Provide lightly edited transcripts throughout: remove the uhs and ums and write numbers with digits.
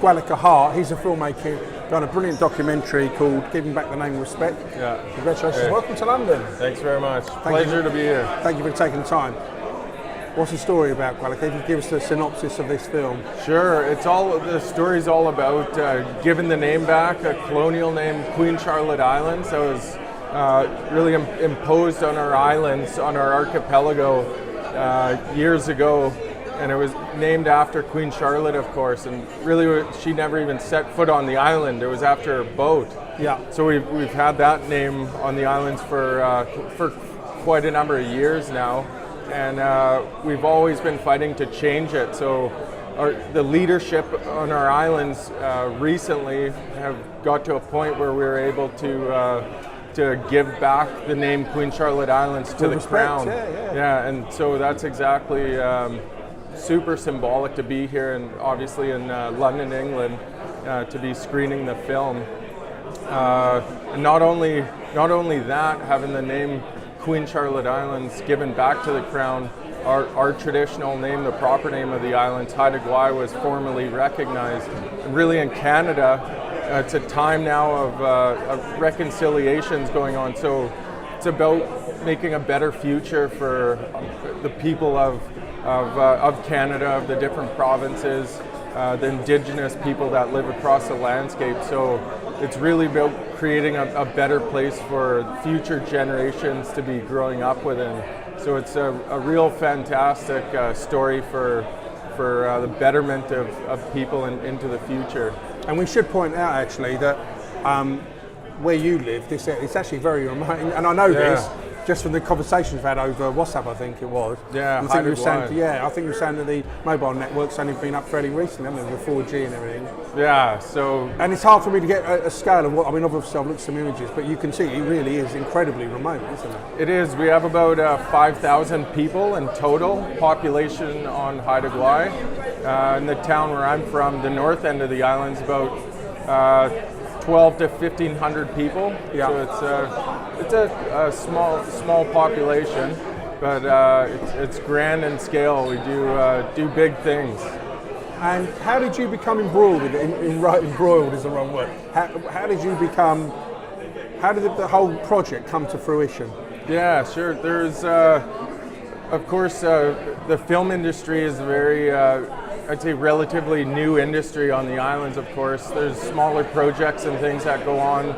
Gwalika Hart. He's a filmmaker, done a brilliant documentary called Giving Back the Name of Respect. Yeah. Congratulations. Great. Welcome to London. Thanks very much. Pleasure to be here. Thank you for taking the time. What's the story about Gwalika? If you give us the synopsis of this film. Sure. The story's all about giving the name back, a colonial name, Queen Charlotte Islands. That was really imposed on our islands, on our archipelago years ago. And it was named after Queen Charlotte, of course, and really she never even set foot on the island. It was after her boat. Yeah. So we've had that name on the islands for quite a number of years now, and we've always been fighting to change it. So the leadership on our islands recently have got to a point where we were able to give back the name Queen Charlotte Islands to the Crown. Yeah, and so that's exactly. Super symbolic to be here, and obviously in London, England, to be screening the film. And not only that, having the name Queen Charlotte Islands given back to the Crown, our traditional name, the proper name of the islands, Haida Gwaii, was formally recognized. And really in Canada, it's a time now of reconciliations going on. So it's about making a better future for the people of Canada, of the different provinces, the Indigenous people that live across the landscape. So it's really about creating a better place for future generations to be growing up within. So it's a real fantastic story for the betterment of people into the future. And we should point out actually that where you live, it's actually very remote, and I know this just from the conversations we've had over WhatsApp, I think it was. Yeah, I think you were saying that the mobile network's only been up fairly recently, haven't they, with 4G and everything. Yeah, so... And it's hard for me to get a scale of what, I mean, obviously I've looked at some images, but you can see it really is incredibly remote, isn't it? It is. We have about 5,000 people in total population on Haida Gwaii. In the town where I'm from, the north end of the island's about 12 to 1,500 people. Yeah. So it's a small population, but it's grand in scale. We do big things. And how did you become embroiled with it? Embroiled is the wrong word. How did the whole project come to fruition? Yeah, sure. There's, of course, the film industry is a very, I'd say, relatively new industry on the islands, of course. There's smaller projects and things that go on.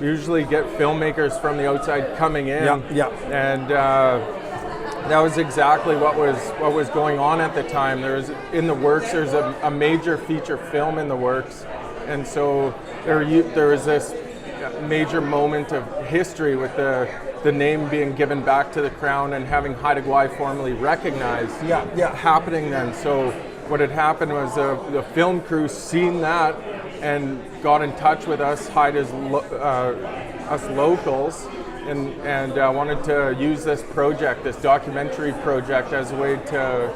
We usually get filmmakers from the outside coming in. And that was exactly what was going on at the time. There's a major feature film in the works, and so there was this major moment of history with the name being given back to the Crown and having Haida Gwaii formally recognized happening then. So what had happened was the film crew seen that and got in touch with us, us locals, and wanted to use this project, this documentary project, as a way to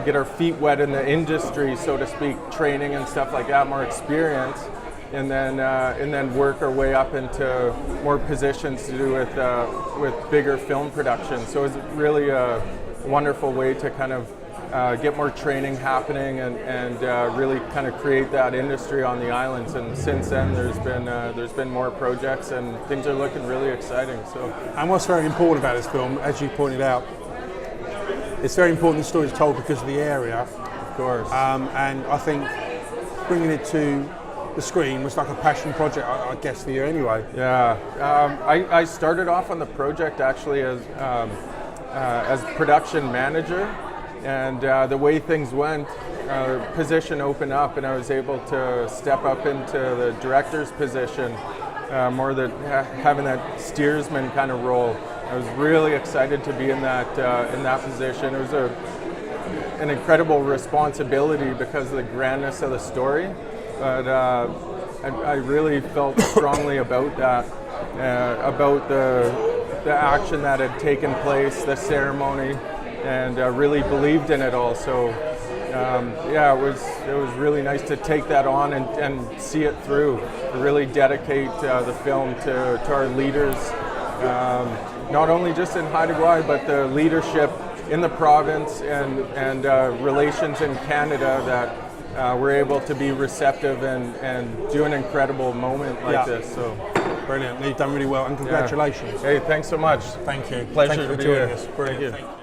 get our feet wet in the industry, so to speak, training and stuff like that, more experience, and then work our way up into more positions to do with bigger film production. So it's really a wonderful way to kind of get more training happening and really kind of create that industry on the islands. And since then, there's been more projects, and things are looking really exciting. So, and what's very important about this film, as you pointed out, it's very important the story is told because of the area, of course. And I think bringing it to the screen was like a passion project, I guess, for you anyway. Yeah, I started off on the project actually as production manager. And the way things went, position opened up, and I was able to step up into the director's position, having that steersman kind of role. I was really excited to be in that position. It was an incredible responsibility because of the grandness of the story, but I really felt strongly about that, about the action that had taken place, the ceremony, and really believed in it all. So it was really nice to take that on and see it through, to really dedicate the film to our leaders, not only just in Haida Gwaii, but the leadership in the province and relations in Canada that we're able to be receptive and do an incredible moment like this. So brilliant. You've done really well, and congratulations. Hey, thanks so much. Thank you. Pleasure Thank you to for be joining here. us. Brilliant. Thank you.